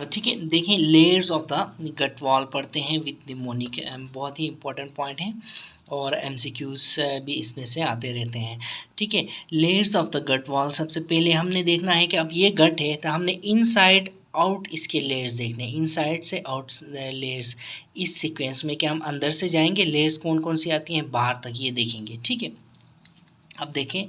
ठीक है, देखें layers of the gut wall पढ़ते हैं विद निमोनिक, बहुत ही इंपॉर्टेंट पॉइंट है और एमसीक्यूज भी इसमें से आते रहते हैं। ठीक है, layers of the gut wall, सबसे पहले हमने देखना है कि अब ये गट है तो हमने इनसाइड आउट इसके लेयर्स देखने हैं, इनसाइड से आउट लेयर्स। इस सीक्वेंस में क्या हम अंदर से जाएंगे, लेयर्स कौन कौन सी आती हैं बाहर तक ये देखेंगे। ठीक है, अब देखें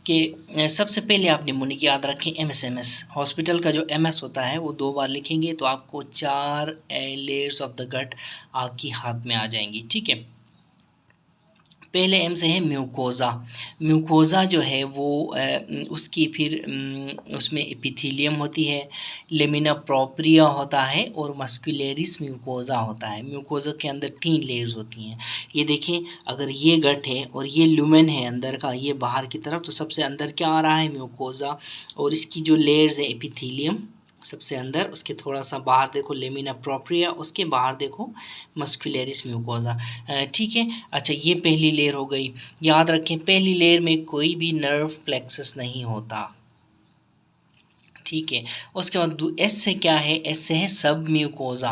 कि सबसे पहले आप निमोनिक याद रखें, एमएसएमएस हॉस्पिटल का जो एमएस होता है वो 2 बार लिखेंगे तो आपको 4 लेयर्स ऑफ द गट आपकी हाथ में आ जाएंगी। ठीक है, पहले एम से है म्यूकोज़ा। म्यूकोज़ा जो है वो उसकी फिर उसमें एपिथेलियम होती है, लेमिना प्रोप्रिया होता है और मस्कुलरिस म्यूकोज़ा होता है। म्यूकोज़ा के अंदर 3 लेयर्स होती हैं। ये देखें, अगर ये गट है और ये लुमेन है अंदर का, ये बाहर की तरफ, तो सबसे अंदर क्या आ रहा है, म्यूकोज़ा, और इसकी जो लेयर्स है एपिथेलियम सबसे अंदर, उसके थोड़ा सा बाहर देखो लेमिना प्रोप्रिया, उसके बाहर देखो मस्कुलरिस म्यूकोज़ा। ठीक है, अच्छा ये पहली लेयर हो गई। याद रखें पहली लेयर में कोई भी नर्व प्लेक्सस नहीं होता। ठीक है, उसके बाद एस से क्या है, एस से है सब म्यूकोज़ा।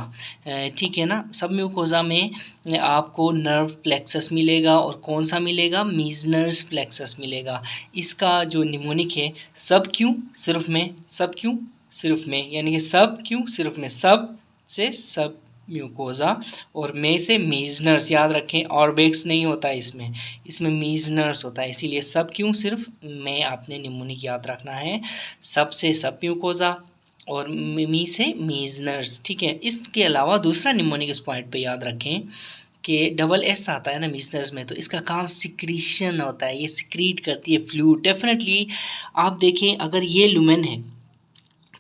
ठीक है ना, सब म्यूकोज़ा में आपको नर्व प्लेक्सस मिलेगा और कौन सा मिलेगा, मीजनर्स प्लेक्सस मिलेगा। इसका जो निमोनिक है सब क्यों सिर्फ में, सब क्यों सिर्फ में, यानी कि सब क्यों सिर्फ में, सब से सब म्यूकोज़ा और में से मीजनर्स। याद रखें ऑर्बेक्स नहीं होता इसमें, इसमें मीजनर्स होता है, इसीलिए सब क्यों सिर्फ में आपने निमोनिक याद रखना है, सब से सब म्यूकोज़ा और मी से मीजनर्स। ठीक है, इसके अलावा दूसरा निमोनिक इस पॉइंट पे याद रखें कि डबल एस आता है ना मीजनर्स में, तो इसका काम सिक्रीशन होता है, ये सिक्रीट करती है फ्लूइड। डेफिनेटली आप देखें अगर ये लुमेन है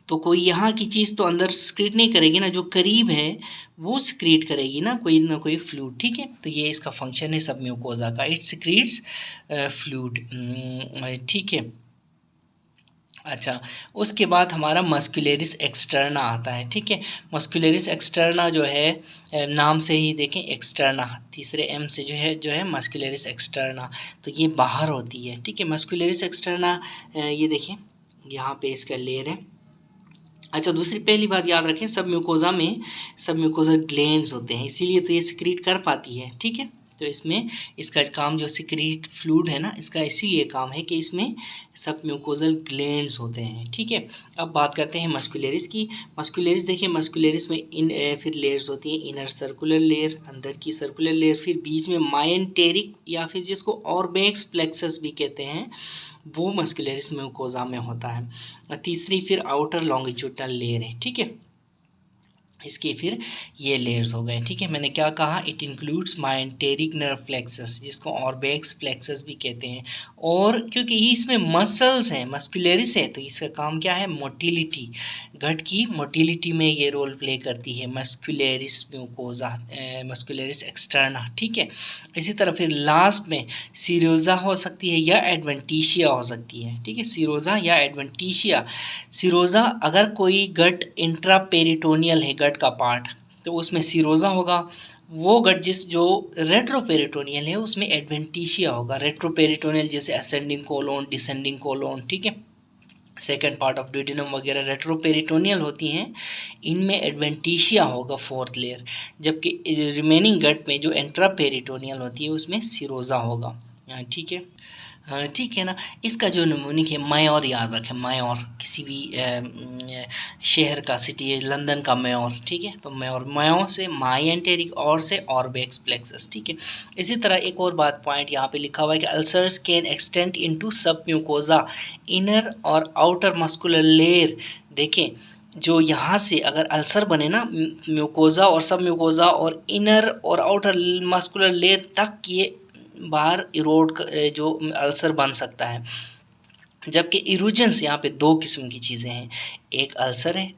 तो कोई यहाँ की चीज़ तो अंदर सिक्रीट नहीं करेगी ना, जो करीब है वो सिक्रीट करेगी ना कोई फ्लूइड। ठीक है, तो ये इसका फंक्शन है सब म्यूकोज़ा का, इट सिक्रीट्स फ्लूइड। ठीक है, अच्छा उसके बाद हमारा मस्कुलरिस एक्सटर्ना आता है। ठीक है, मस्कुलरिस एक्सटर्ना जो है नाम से ही देखें एक्सटर्ना, तीसरे एम से जो है मस्कुलरिस एक्सटर्ना, तो ये बाहर होती है। ठीक है, मस्कुलरिस एक्सटर्ना ये देखें यहाँ पे इसका लेयर है। अच्छा, दूसरी पहली बात याद रखें, सब म्यूकोज़ा में सब म्यूकोज़ा ग्लैंड्स होते हैं, इसीलिए तो ये सिक्रीट कर पाती है। ठीक है, तो इसमें इसका काम जो सिक्रीट फ्लूइड है ना, इसका इसीलिए काम है कि इसमें सब म्यूकोजल ग्लैंड्स होते हैं। ठीक है, अब बात करते हैं मस्कुलरिस की। मस्कुलरिस देखिए, मस्कुलरिस में फिर लेयर्स होती हैं, इनर सर्कुलर लेयर, अंदर की सर्कुलर लेयर, फिर बीच में मायंटेरिक या फिर जिसको ऑर्बेक्स प्लेक्सस भी कहते हैं, वो मस्कुलरिस म्यूकोज़ा में होता है। तीसरी फिर आउटर लॉन्गिट्यूडनल लेयर है। ठीक है, इसके फिर ये लेयर्स हो गए। ठीक है, मैंने क्या कहा, इट इंक्लूड्स मायंटेरिक नर्व प्लेक्सस, जिसको ऑर्बेक्स प्लेक्सस भी कहते हैं, और क्योंकि इसमें मसल्स हैं, मस्कुलरिस है, तो इसका काम क्या है, मोटिलिटी, गट की मोटिलिटी में ये रोल प्ले करती है मस्कुलरिस म्यूकोज़ा, मस्कुलरिस एक्सटर्ना। ठीक है, इसी तरह फिर लास्ट में सीरोज़ा हो सकती है या एडवेंटिशिया हो सकती है। ठीक है, सीरोज़ा या एडवेंटिशिया। सीरोज़ा अगर कोई गट इंट्रापेरिटोनियल है, गट का पार्ट, तो उसमें सीरोज़ा होगा। वो गट जो रेट्रोपेरिटोनियल है उसमें एडवेंटिशिया होगा। रेट्रोपेरिटोनियल जैसे असेंडिंग कोलोन, डिसेंडिंग कोलोन, ठीक है, सेकेंड पार्ट ऑफ ड्यूडेनम वगैरह रेट्रोपेरिटोनियल होती हैं, इनमें एडवेंटिशिया होगा 4th लेयर, जबकि रिमेनिंग गट में जो इंट्रापेरिटोनियल होती है उसमें सीरोज़ा होगा। ठीक है, हाँ ठीक है ना। इसका जो निमोनिक है मायोर, याद रखें मायोर, किसी भी शहर का, सिटी है, लंदन का मायोर। ठीक है, तो मायोर, मायो से मायंटेरिक, और से ऑर्बेक्स प्लेक्सस। ठीक है, इसी तरह एक और बात पॉइंट यहाँ पे लिखा हुआ है कि ulcers can extend into sub mucosa, inner और आउटर मस्कुलर लेयर। देखें, जो यहाँ से अगर अल्सर बने ना म्यूकोज़ा और सब म्यूकोज़ा और इनर और आउटर मस्कुलर लेयर तक, ये बाहर इरोड जो अल्सर बन सकता है। जबकि इरोजन्स यहाँ पे 2 किस्म की चीज़ें हैं, एक अल्सर है,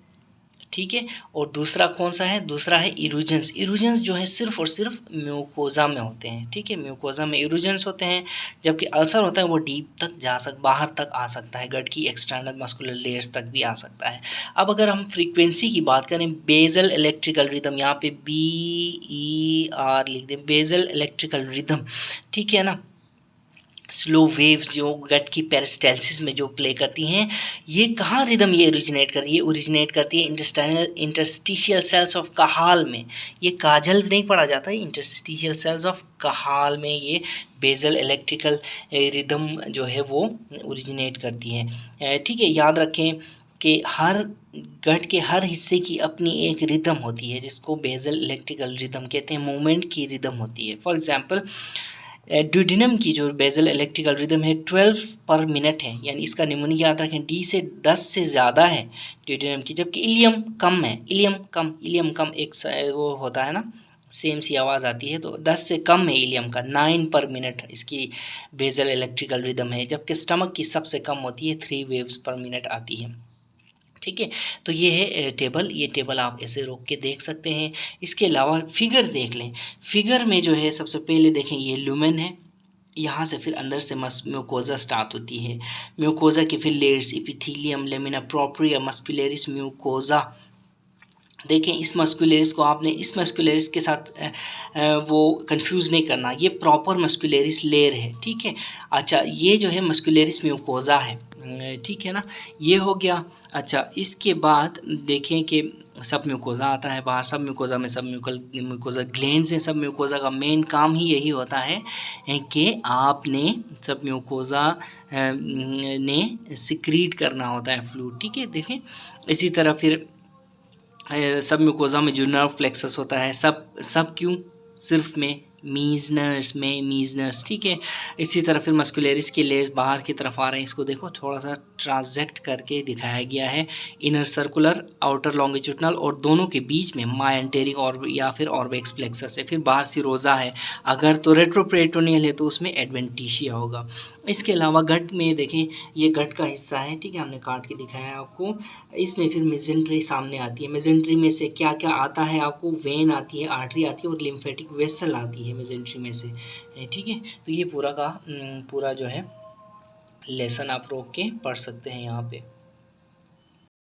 ठीक है, और दूसरा कौन सा है, दूसरा है इरोजन्स। इरोजन्स जो है सिर्फ और सिर्फ म्यूकोज़ा में होते हैं। ठीक है, म्यूकोज़ा में इरोजन्स होते हैं, जबकि अल्सर होता है वो डीप तक बाहर तक आ सकता है, गट की एक्सटर्नल मस्कुलर लेयर्स तक भी आ सकता है। अब अगर हम फ्रीक्वेंसी की बात करें, बेजल इलेक्ट्रिकल रिदम, यहाँ पे BER लिख दें, बेजल इलेक्ट्रिकल रिदम। ठीक है ना, स्लो वेव्स जो गट की पेरिस्टाल्सिस में जो प्ले करती हैं, ये कहाँ रिदम ये ओरिजिनेट करती है? ये ओरिजिनेट करती है इंटरस्टिशियल सेल्स ऑफ काहाल में। ये काजल नहीं पढ़ा जाता है, इंटरस्टिशियल सेल्स ऑफ काहाल में ये बेसल इलेक्ट्रिकल रिदम जो है वो ओरिजिनेट करती है। ठीक है, याद रखें कि हर गट के हर हिस्से की अपनी एक रिदम होती है जिसको बेसल इलेक्ट्रिकल रिदम कहते हैं, मूवमेंट की रिदम होती है। फॉर एग्जांपल ड्यूडिनम की जो बेसल इलेक्ट्रिकल रिदम है 12 पर मिनट है, यानी इसका निमोनिक याद रखें डी से 10 से ज़्यादा है ड्यूडिनम की, जबकि इलियम कम है। इलियम कम एक वो होता है ना, सेम सी आवाज़ आती है, तो 10 से कम है इलियम का, 9 पर मिनट इसकी बेसल इलेक्ट्रिकल रिदम है, जबकि स्टमक की सबसे कम होती है, 3 वेव्स पर मिनट आती है। ठीक है, तो ये है टेबल, ये टेबल आप ऐसे रोक के देख सकते हैं। इसके अलावा फिगर देख लें। फिगर में जो है सबसे पहले देखें ये लुमेन है, यहाँ से फिर अंदर से म्यूकोजा स्टार्ट होती है। म्यूकोजा के फिर layers epithelium, lamina propria, muscularis, mucosa. देखें इस मस्कुलरिस को आपने इस मस्कुलरिस के साथ वो कंफ्यूज नहीं करना, ये प्रॉपर मस्कुलरिस लेयर है। ठीक है, अच्छा ये जो है मस्कुलरिस म्यूकोजा है। ठीक है ना, ये हो गया। अच्छा इसके बाद देखें कि सब म्यूकोजा आता है बाहर, सब म्यूकोजा में सब म्यूकोजा ग्लैंड्स हैं। सब म्यूकोजा का मेन काम ही यही होता है कि आपने सब म्यूकोजा ने सिक्रीट करना होता है फ्लूइड। ठीक है, देखें इसी तरह फिर सब म्यूकोजा में जो नर्व प्लेक्सस होता है, सब क्यों सिर्फ में मीजनर्स। ठीक है, इसी तरह फिर मस्कुलरिस के लेयर्स बाहर की तरफ आ रहे हैं, इसको देखो थोड़ा सा ट्रांजेक्ट करके दिखाया गया है। इनर सर्कुलर, आउटर लॉन्गिट्यूडनल, और दोनों के बीच में मायंटेरिक और या फिर ऑर्बिक्स प्लेक्सस है। फिर बाहर सिरोजा है, अगर तो रेट्रोपेरिटोनियल है तो उसमें एडवेंटिशिया होगा। इसके अलावा गट में देखें ये गट का हिस्सा है। ठीक है, हमने काट के दिखाया है आपको। इसमें फिर मेजेंट्री सामने आती है। मेजेंट्री में से क्या क्या आता है आपको? वेन आती है, आर्टरी आती है और लिम्फेटिक वेसल आती है मेजेंट्री में से। ठीक है, तो ये पूरा का पूरा जो है लेसन आप रोक के पढ़ सकते हैं यहाँ पे।